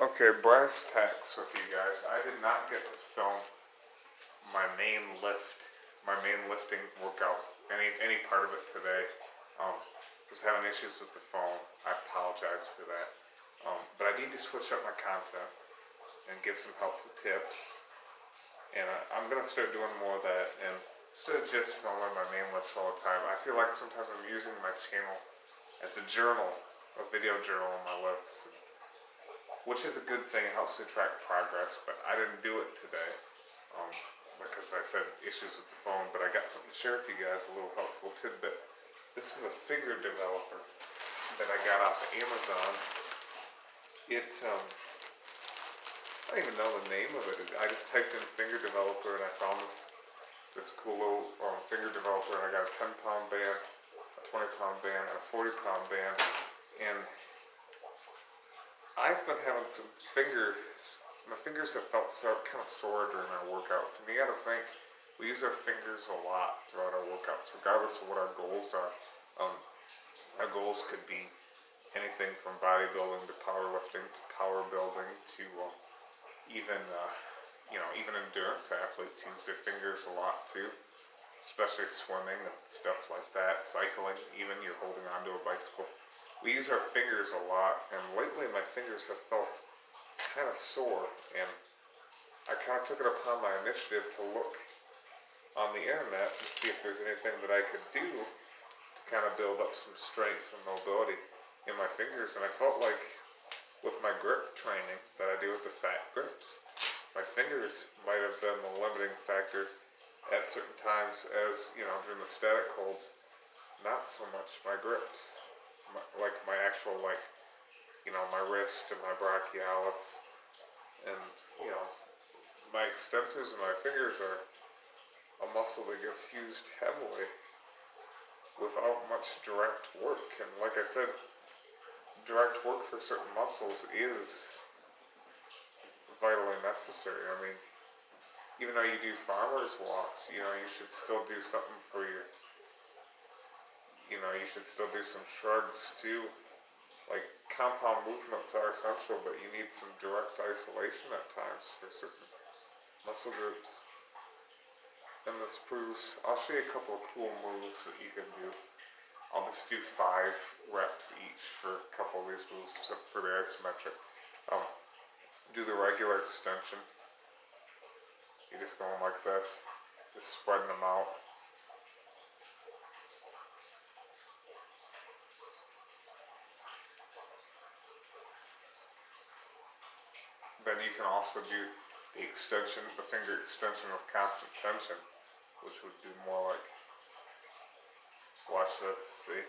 Okay, brass tacks with you guys. I did not get to film my main lifting workout, any part of it today. Was having issues with the phone. I apologize for that. But I need to switch up my content and give some helpful tips. And I'm gonna start doing more of that. And instead of just filming my main lifts all the time, I feel like sometimes I'm using my channel as a journal, a video journal of my lifts. Which is a good thing, it helps me track progress, but I didn't do it today because I said issues with the phone, but I got something to share with you guys, a little helpful tidbit. This is a figure developer that I got off of Amazon. I don't even know the name of it. I just typed in finger developer and I found this cool little finger developer, and I got a 10-pound band, a 20-pound band, and a 40-pound band, and I've been having some my fingers have felt kind of sore during our workouts. And you gotta think, we use our fingers a lot throughout our workouts, regardless of what our goals are. Our goals could be anything from bodybuilding to powerlifting to power building to even endurance athletes use their fingers a lot too, especially swimming and stuff like that, cycling, even you're holding onto a bicycle. We use our fingers a lot, and lately my fingers have felt kind of sore, and I kind of took it upon my initiative to look on the internet and see if there's anything that I could do to kind of build up some strength and mobility in my fingers. And I felt like with my grip training that I do with the fat grips, my fingers might have been the limiting factor at certain times, as during the static holds, not so much my grips. My actual, my wrist and my brachialis, and, my extensors and my fingers are a muscle that gets used heavily without much direct work. And like I said, direct work for certain muscles is vitally necessary. I mean, even though you do farmer's walks, you should still do something for your you should still do some shrugs too. Like, compound movements are essential, but you need some direct isolation at times for certain muscle groups. And this proves, I'll show you a couple of cool moves that you can do. I'll just do 5 reps each for a couple of these moves, except for the isometric. Do the regular extension. You're just going like this, just spreading them out. Then you can also do the extension, the finger extension with constant tension, which would do more like, watch this, see?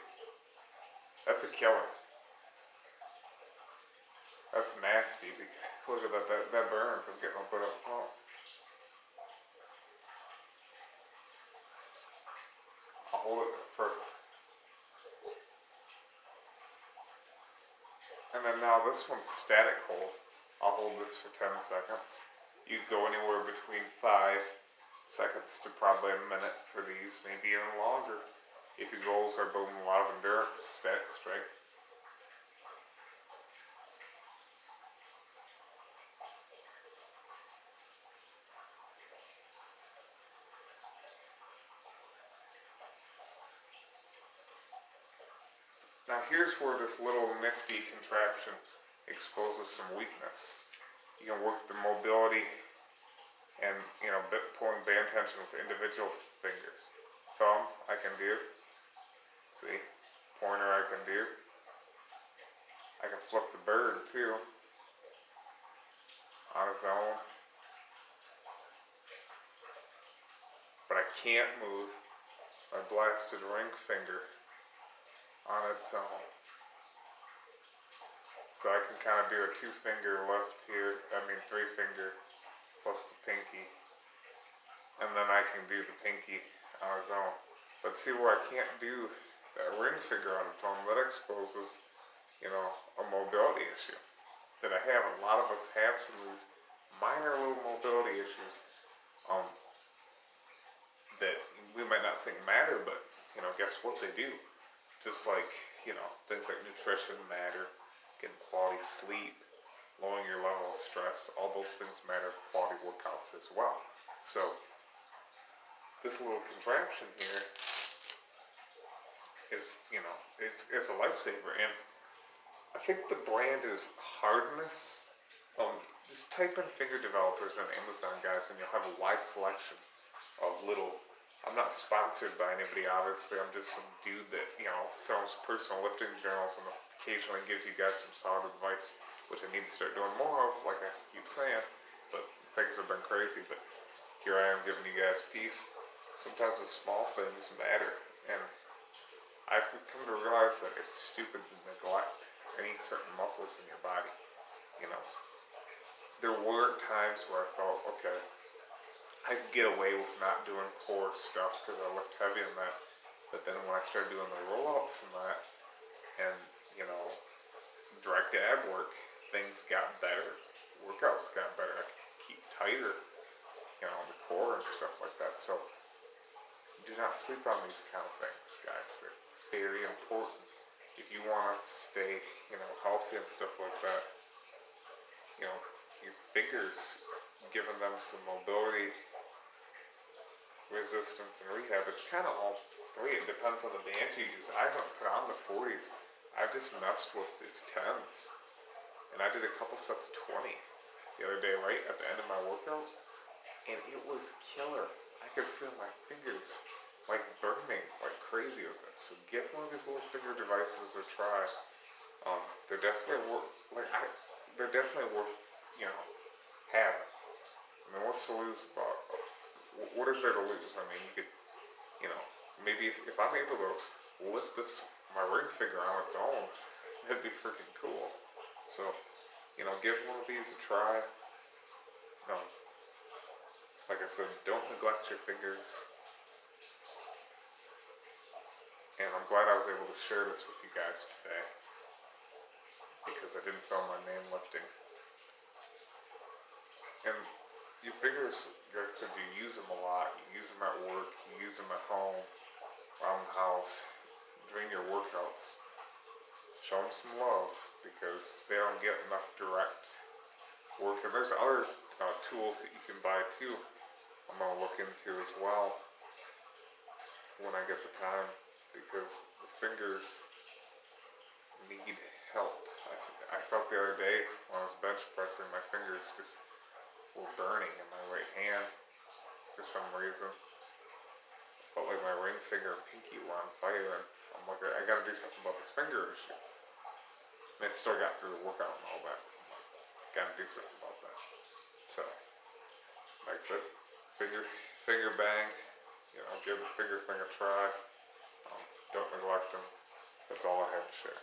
That's a killer. That's nasty, because look at that burns. I'm getting a bit of a pump. I'll hold it for, and then now this one's static hold. I'll hold this for 10 seconds. You go anywhere between 5 seconds to probably a minute for these, maybe even longer. If your goals are building a lot of endurance, static strength. Now here's where this little nifty contraption exposes some weakness. You can work the mobility and, pulling band tension with individual fingers. Thumb, I can do. See? Pointer, I can do. I can flip the bird, too, on its own. But I can't move my blasted ring finger on its own. So I can kind of do a 2-finger lift here, 3-finger plus the pinky. And then I can do the pinky on its own. But see where I can't do that ring finger on its own, that exposes, a mobility issue that I have. A lot of us have some of these minor little mobility issues that we might not think matter, but, guess what, they do. Just like, things like nutrition matter, getting quality sleep, lowering your level of stress, all those things matter for quality workouts as well. So this little contraption here is, it's a lifesaver. And I think the brand is Hardness. Just type in finger developers on Amazon, guys, and you'll have a wide selection of little. I'm not sponsored by anybody, obviously. I'm just some dude that, films personal lifting journals and occasionally gives you guys some solid advice, which I need to start doing more of, like I keep saying. But things have been crazy. But here I am giving you guys peace. Sometimes the small things matter. And I've come to realize that it's stupid to neglect any certain muscles in your body. There were times where I felt, okay, I could get away with not doing core stuff because I lift heavy in that. But then when I started doing the rollouts and that, and, direct ab work, things got better. Workouts got better. I could keep tighter, the core and stuff like that. So do not sleep on these kind of things, guys. They're very important. If you want to stay, healthy and stuff like that, your fingers, giving them some mobility, resistance, and rehab, it's kind of all three. It depends on the band you use. I haven't put on the 40s. I've just messed with these 10s. And I did a couple sets of 20 the other day, right at the end of my workout. And it was killer. I could feel my fingers like burning like crazy with this. So give one of these little finger devices a try. They're definitely worth, they're definitely worth, having. I mean, what's to lose about, what is there to lose? I mean, you could, maybe if I'm able to lift my ring finger on its own, that'd be freaking cool. So, give one of these a try. Like I said, don't neglect your fingers. And I'm glad I was able to share this with you guys today, because I didn't film my name lifting. And your fingers, like I said, you use them a lot. You use them at work, you use them at home, around the house, during your workouts. Show them some love, because they don't get enough direct work. And there's other tools that you can buy too, I'm going to look into as well when I get the time, because the fingers need help. I felt the other day when I was bench pressing, my fingers just were burning in my right hand for some reason. Felt like my ring finger and pinky were on fire, and I'm like, I gotta do something about this finger issue. And I still got through the workout and all that. I'm like, gotta do something about that. So, like I said, finger bang, give the finger thing a try. Don't neglect them. That's all I have to share.